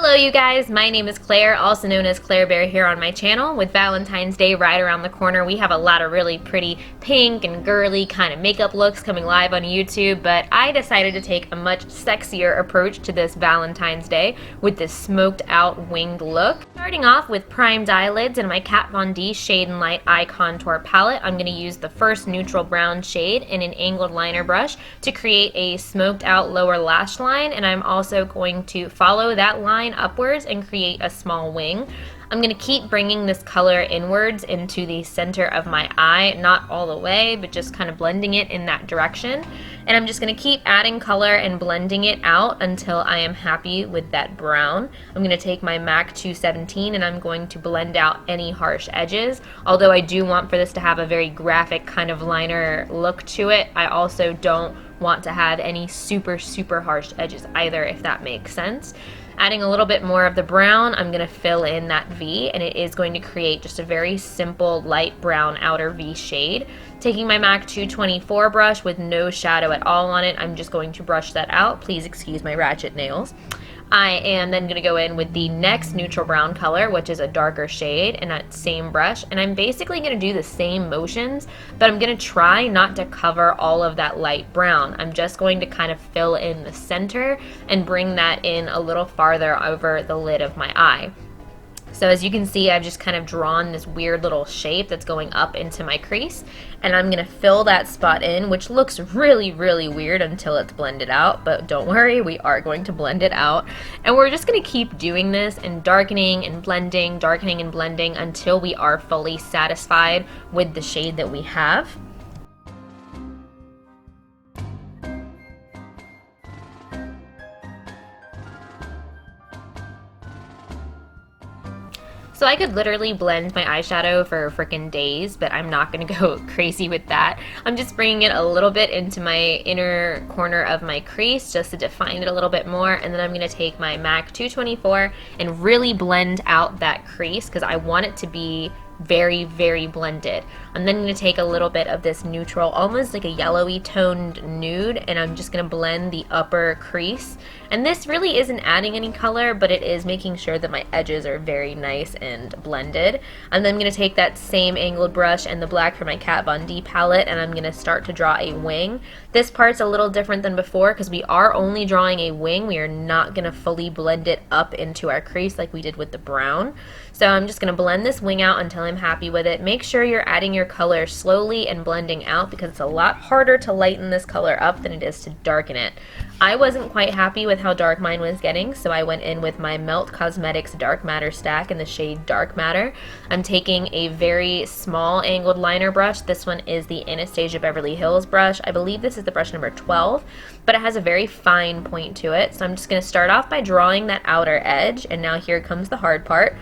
Hello you guys, my name is Claire, also known as Claire Bear here on my channel. With Valentine's Day right around the corner, we have a lot of really pretty pink and girly kind of makeup looks coming live on YouTube, but I decided to take a much sexier approach to this Valentine's Day with this smoked out winged look. Starting off with primed eyelids and my Kat Von D Shade and Light Eye Contour Palette, I'm going to use the first neutral brown shade in an angled liner brush to create a smoked out lower lash line, and I'm also going to follow that line upwards and create a small wing. I'm going to keep bringing this color inwards into the center of my eye, not all the way, but just kind of blending it in that direction. And I'm just going to keep adding color and blending it out until I am happy with that brown. I'm going to take my MAC 217 and I'm going to blend out any harsh edges. Although I do want for this to have a very graphic kind of liner look to it, I also don't want to have any super harsh edges either, if that makes sense. Adding a little bit more of the brown, I'm going to fill in that V, and it is going to create just a very simple light brown outer V shade. Taking my MAC 224 brush with no shadow at all on it, I'm just going to brush that out. Please excuse my ratchet nails. I am then going to go in with the next neutral brown color, which is a darker shade, in that same brush, and I'm basically going to do the same motions, but I'm going to try not to cover all of that light brown. I'm just going to kind of fill in the center and bring that in a little farther over the lid of my eye. So as you can see, I've just kind of drawn this weird little shape that's going up into my crease, and I'm going to fill that spot in, which looks really weird until it's blended out, but don't worry, we are going to blend it out. And we're just going to keep doing this and darkening and blending until we are fully satisfied with the shade that we have. So I could literally blend my eyeshadow for frickin' days, but I'm not going to go crazy with that. I'm just bringing it a little bit into my inner corner of my crease just to define it a little bit more, and then I'm going to take my MAC 224 and really blend out that crease because I want it to be very blended. I'm then going to take a little bit of this neutral, almost like a yellowy toned nude, and I'm just going to blend the upper crease. And this really isn't adding any color, but it is making sure that my edges are very nice and blended. I'm then going to take that same angled brush and the black from my Kat Von D palette, and I'm going to start to draw a wing. This part's a little different than before because we are only drawing a wing. We are not going to fully blend it up into our crease like we did with the brown. So I'm just going to blend this wing out until I'm happy with it. Make sure you're adding your color slowly and blending out because it's a lot harder to lighten this color up than it is to darken it. I wasn't quite happy with how dark mine was getting, so I went in with my NYX Cosmetics Dark Matter stack in the shade Dark Matter. I'm taking a very small angled liner brush. This one is the Anastasia Beverly Hills brush. I believe this is the brush number 12, but it has a very fine point to it. So I'm just going to start off by drawing that outer edge, and now here comes the hard part.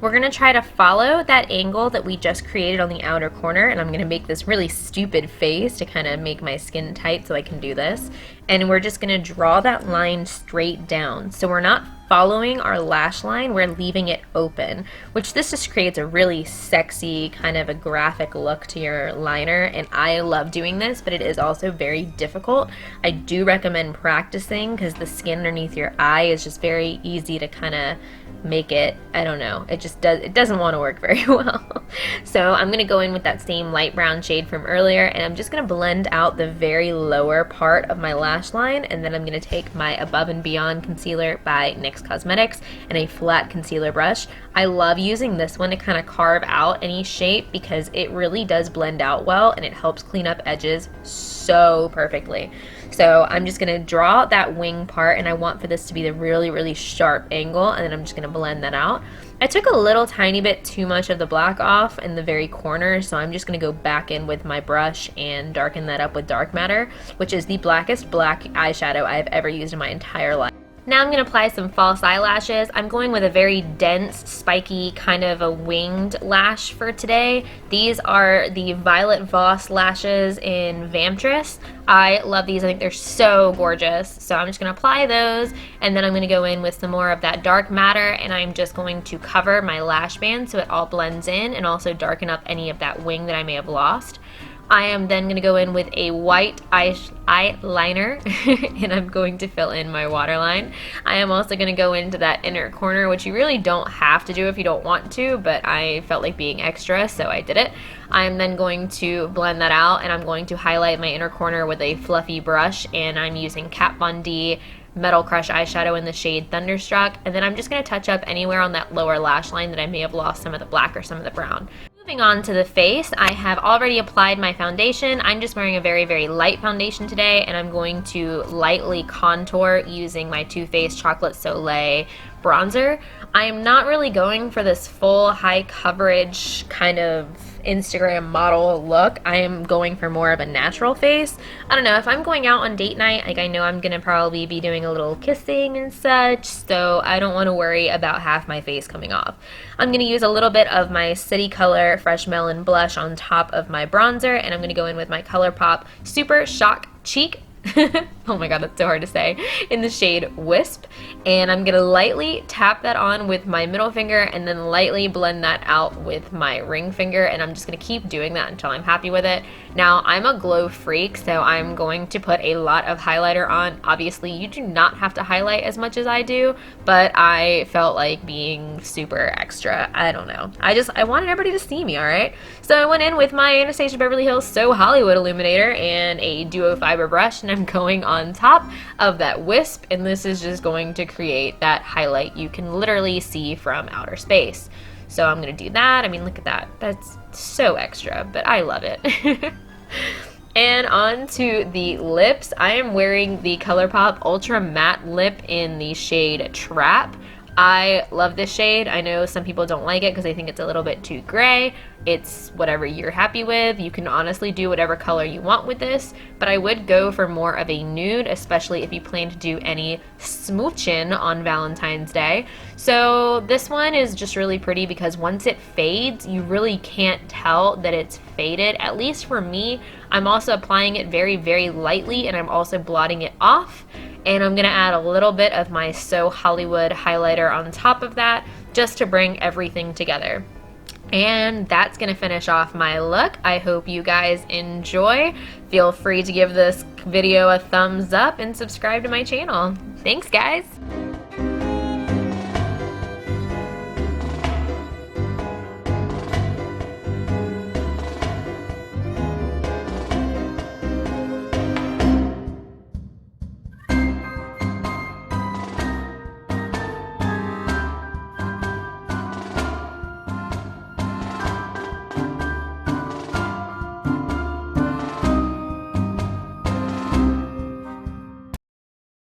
We're going to try to follow that angle that we just created on the outer corner, and I'm going to make this really stupid face to kind of make my skin tight so I can do this. And we're just going to draw that line straight down. So we're not following our lash line, we're leaving it open, which this just creates a really sexy kind of a graphic look to your liner, and I love doing this, but it is also very difficult. I do recommend practicing because the skin underneath your eye is just very easy to kind of make it, I don't know, it doesn't want to work very well. So I'm going to go in with that same light brown shade from earlier, and I'm just going to blend out the very lower part of my lash line, and then I'm going to take my Above and Beyond concealer by NYX Cosmetics and a flat concealer brush. I love using this one to kind of carve out any shape because it really does blend out well and it helps clean up edges so perfectly. So I'm just going to draw that wing part, and I want for this to be the really sharp angle, and then I'm just going to blend that out. I took a little tiny bit too much of the black off in the very corner, so I'm just going to go back in with my brush and darken that up with Dark Matter, which is the blackest black eyeshadow I've ever used in my entire life. Now I'm going to apply some false eyelashes. I'm going with a very dense, spiky, kind of a winged lash for today. These are the Violet Voss lashes in Vamptress. I love these. I think they're so gorgeous. So I'm just going to apply those, and then I'm going to go in with some more of that Dark Matter, and I'm just going to cover my lash band so it all blends in and also darken up any of that wing that I may have lost. I am then going to go in with a white eyeliner and I'm going to fill in my waterline. I am also going to go into that inner corner, which you really don't have to do if you don't want to, but I felt like being extra, so I did it. I'm then going to blend that out, and I'm going to highlight my inner corner with a fluffy brush, and I'm using Kat Von D Metal Crush eyeshadow in the shade Thunderstruck, and then I'm just going to touch up anywhere on that lower lash line that I may have lost some of the black or some of the brown. Moving on to the face, I have already applied my foundation. I'm just wearing a very, very light foundation today, and I'm going to lightly contour using my Too Faced Chocolate Soleil bronzer. I am not really going for this full high coverage kind of Instagram model look. I am going for more of a natural face. I don't know, if I'm going out on date night, like I know I'm gonna probably be doing a little kissing and such, so I don't want to worry about half my face coming off. I'm gonna use a little bit of my City Color Fresh Melon blush on top of my bronzer, and I'm gonna go in with my Colourpop Super Shock Cheek. Oh my god, that's so hard to say, in the shade Wisp, and I'm gonna lightly tap that on with my middle finger and then lightly blend that out with my ring finger, and I'm just gonna keep doing that until I'm happy with it. Now, I'm a glow freak, so I'm going to put a lot of highlighter on. Obviously, you do not have to highlight as much as I do, but I felt like being super extra. I don't know. I wanted everybody to see me, alright? So I went in with my Anastasia Beverly Hills So Hollywood illuminator and a duo fiber brush, and I'm going on top of that Wisp, and this is just going to create that highlight you can literally see from outer space. So I'm going to do that. I mean, look at that. That's so extra, but I love it. And on to the lips. I am wearing the Colourpop Ultra Matte Lip in the shade Trap. I love this shade. I know some people don't like it because they think it's a little bit too gray. It's whatever you're happy with. You can honestly do whatever color you want with this, but I would go for more of a nude, especially if you plan to do any smooching on Valentine's Day. So this one is just really pretty because once it fades, you really can't tell that it's faded. At least for me, I'm also applying it very, very lightly, and I'm also blotting it off. And I'm going to add a little bit of my So Hollywood highlighter on top of that just to bring everything together. And that's going to finish off my look. I hope you guys enjoy. Feel free to give this video a thumbs up and subscribe to my channel. Thanks, guys!